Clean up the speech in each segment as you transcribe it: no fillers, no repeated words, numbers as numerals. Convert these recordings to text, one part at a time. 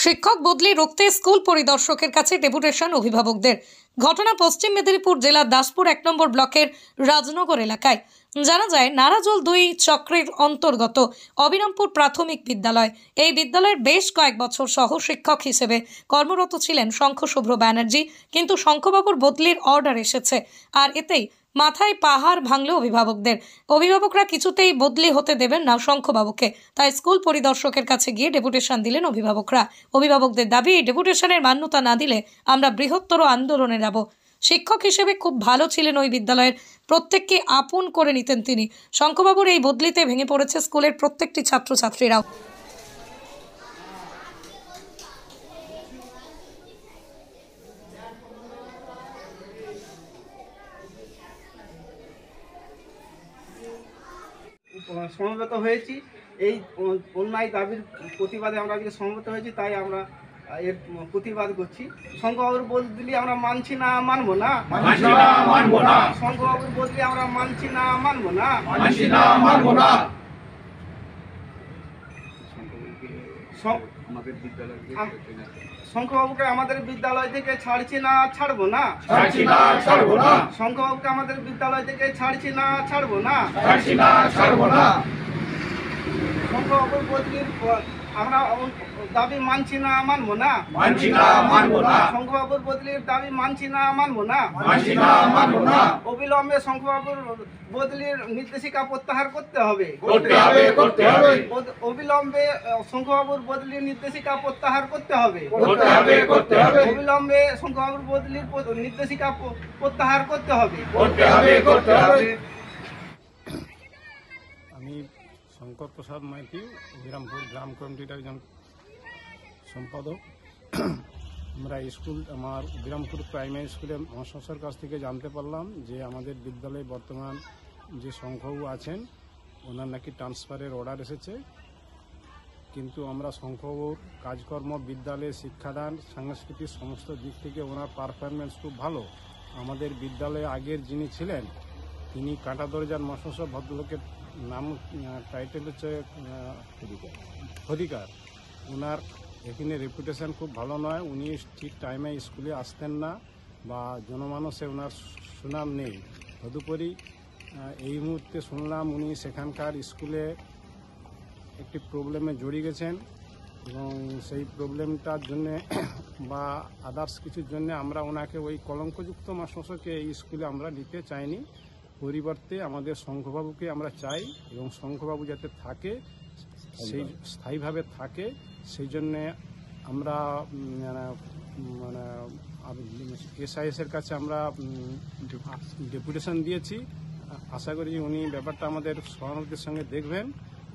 শিক্ষক বদলি রুখতে স্কুল পরিদর্শকের কাছে ডেপুটেশন অভিভাবকদের। ঘটনা পশ্চিম মেদিনীপুর জেলার দাসপুর 1 নম্বর ব্লকের রাজনগর এলাকায়। জানা যায় নারাজল 2 চক্রের অন্তর্গত অবিরামপুর প্রাথমিক বিদ্যালয়। এই বিদ্যালয়ের বেশ কয়েক বছর সহ শিক্ষক হিসেবে কর্মরত ছিলেন শঙ্খশুভ্র ব্যানার্জি, কিন্তু শঙ্খবাবুর বদলির অর্ডার এসেছে, আর এতেই মাথায় পাহাড় ভাঙল অভিভাবকদের। অভিভাবকরা কিছুতেই বদলি হতে দেবেন না শঙ্খবাবুকে, তাই স্কুল পরিদর্শকের কাছে গিয়ে ডেপুটেশন দিলেন অভিভাবকরা। অভিভাবকদের দাবি, এই ডেপুটেশনের মান্যতা না দিলে আমরা বৃহত্তর আন্দোলনে যাব। শিক্ষক হিসেবে খুব ভালো ছিলেন ওই বিদ্যালয়ের, প্রত্যেককে আপন করে নিতেন তিনি। শঙ্খবাবুর এই বদলিতে ভেঙে পড়েছে স্কুলের প্রত্যেকটি ছাত্রছাত্রীরাও। সমবেত হয়েছি। এই অন্যায় দাবির প্রতিবাদে আমরা আজকে সমবেত হয়েছি, তাই আমরা এর প্রতিবাদ করছি। শঙ্খবাবুর বদলি আমরা মানছি না, মানবো না। শঙ্খবাবুর বদলি আমরা মানছি না, মানবো না। শঙ্খবাবুকে আমাদের বিদ্যালয় থেকে ছাড়ছি না, ছাড়বো না। শঙ্খবাবুকে আমাদের বিদ্যালয় থেকে ছাড়ছি না, ছাড়বো না। শঙ্খবাবুর বদলির আমরা দাবি মানছি না, মানবো না। শঙ্খবাবুর বদলির দাবি মানছি না, মানবো না। অবিলম্বে শঙ্খবাবুর বদলির নির্দেশিকা প্রত্যাহার করতে হবে। অবিলম্বে শঙ্খবাবুর বদলির নির্দেশিকা প্রত্যাহার করতে হবে। অবিলম্বে শঙ্খবাবুর বদলির নির্দেশিকা প্রত্যাহার করতে হবে। আমি শঙ্কর প্রসাদ মাইতি, অবিরামপুর গ্রাম কমিটির একজন সম্পাদক। আমরা আমার অবিরামপুর প্রাইমারি স্কুলে মহাশয়ের কাছ থেকে জানতে পারলাম যে আমাদের বিদ্যালয়ে বর্তমান যে শঙ্খবাবু আছেন ওনার নাকি ট্রান্সফারের অর্ডার এসেছে, কিন্তু আমরা শঙ্খবাবুর কাজকর্ম, বিদ্যালয়ে শিক্ষাদান, সাংস্কৃতিক সমস্ত দিক থেকে ওনার পারফরমেন্স খুব ভালো। আমাদের বিদ্যালয়ে আগের যিনি ছিলেন তিনি কাঁটা দরজার মহাশয় ভদ্রলোকের নাম, টাইটেল হচ্ছে অধিকার। ওনার এখানে রেপুটেশন খুব ভালো নয়, উনি ঠিক টাইমে স্কুলে আসতেন না বা জনমানসে ওনার সুনাম নেই। তদুপরি এই মুহূর্তে শুনলাম উনি সেখানকার স্কুলে একটি প্রবলেমে জড়িয়ে গেছেন, এবং সেই প্রবলেমটার জন্যে বা আদার্স কিছুর জন্যে আমরা ওনাকে ওই কলঙ্কযুক্ত মাস্টারমশাইকে এই স্কুলে আমরা নিতে চাইনি। পরিবর্তে আমাদের শঙ্খবাবুকে আমরা চাই, এবং শঙ্খবাবু যাতে থাকে, সেই স্থায়ীভাবে থাকে, সেই জন্যে আমরা মানে এসআইএসের কাছে আমরা ডেপুটেশন দিয়েছি। আশা করি উনি ব্যাপারটা আমাদের সহানুভূতির সঙ্গে দেখবেন,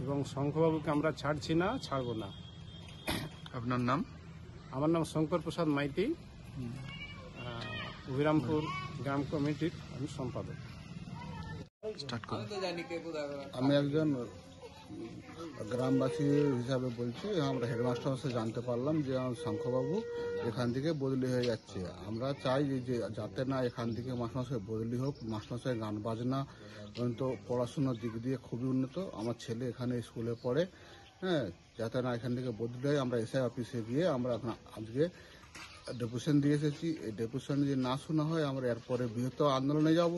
এবং শঙ্খবাবুকে আমরা ছাড়ছি না, ছাড়বো না। আপনার নাম? আমার নাম শঙ্কর প্রসাদ মাইতি, অবিরামপুর গ্রাম কমিটির আমি সম্পাদক। আমি একজন গ্রামবাসী হিসাবে বলছি। আমরা হেডমাস্টার কাছে জানতে পারলাম যে শঙ্খবাবু এখান থেকে বদলি হয়ে যাচ্ছে। আমরা চাই যে যাতে না এখান থেকে মাস্টারমশাই বদলি হোক। মাস্টারমশাই গান বাজনা পর্যন্ত পড়াশোনার দিক দিয়ে খুবই উন্নত। আমার ছেলে এখানে স্কুলে পড়ে, হ্যাঁ, যাতে না এখান থেকে বদলি হয়। আমরা এসআই অফিসে গিয়ে আমরা আজকে ডেপুটেশন দিয়ে এসেছি। এই ডেপুটেশন যদি না শোনা হয় আমরা এরপরে বৃহত্তর আন্দোলনে যাব।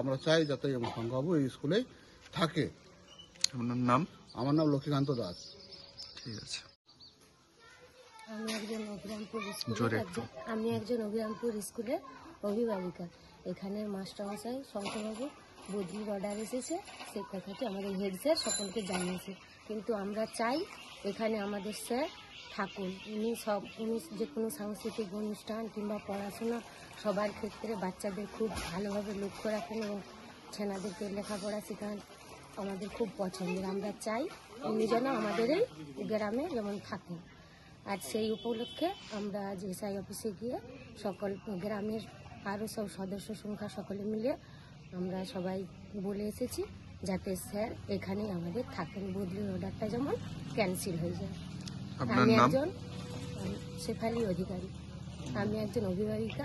আমরা চাই যাতে শঙ্খবাবু এই স্কুলে থাকে। আপনার নাম? আমার নাম লক্ষ্মীকান্ত দাস। ঠিক আছে। আমি একজন অবিরামপুর স্কুলের অভিভাবিকা। এখানের মাস্টারমশাই শঙ্খবাবু বদলির অর্ডার এসেছে, সেই কথাটি আমাদের হেড স্যার সকলকে জানিয়েছে। কিন্তু আমরা চাই এখানে আমাদের স্যার থাকুন। উনি যে কোনো সাংস্কৃতিক অনুষ্ঠান কিংবা পড়াশোনা সবার ক্ষেত্রে বাচ্চাদের খুব ভালোভাবে লক্ষ্য রাখেন, এবং ছেনাদেরকে লেখাপড়া শেখান আমাদের খুব পছন্দের। আমরা চাই উনি যেন আমাদের এই গ্রামে যেমন থাকেন। আর সেই উপলক্ষে আমরা আজ এসআই অফিসে গিয়ে সকল গ্রামের আরও সব সদস্য সংখ্যা সকলে মিলে আমরা সবাই বলে এসেছি যাতে স্যার এখানেই আমাদের থাকেন, বদলির অর্ডারটা যেমন ক্যান্সেল হয়ে যায়। আমি একজন শেফালি অধিকারী, আমি একজন অভিভাবিকা।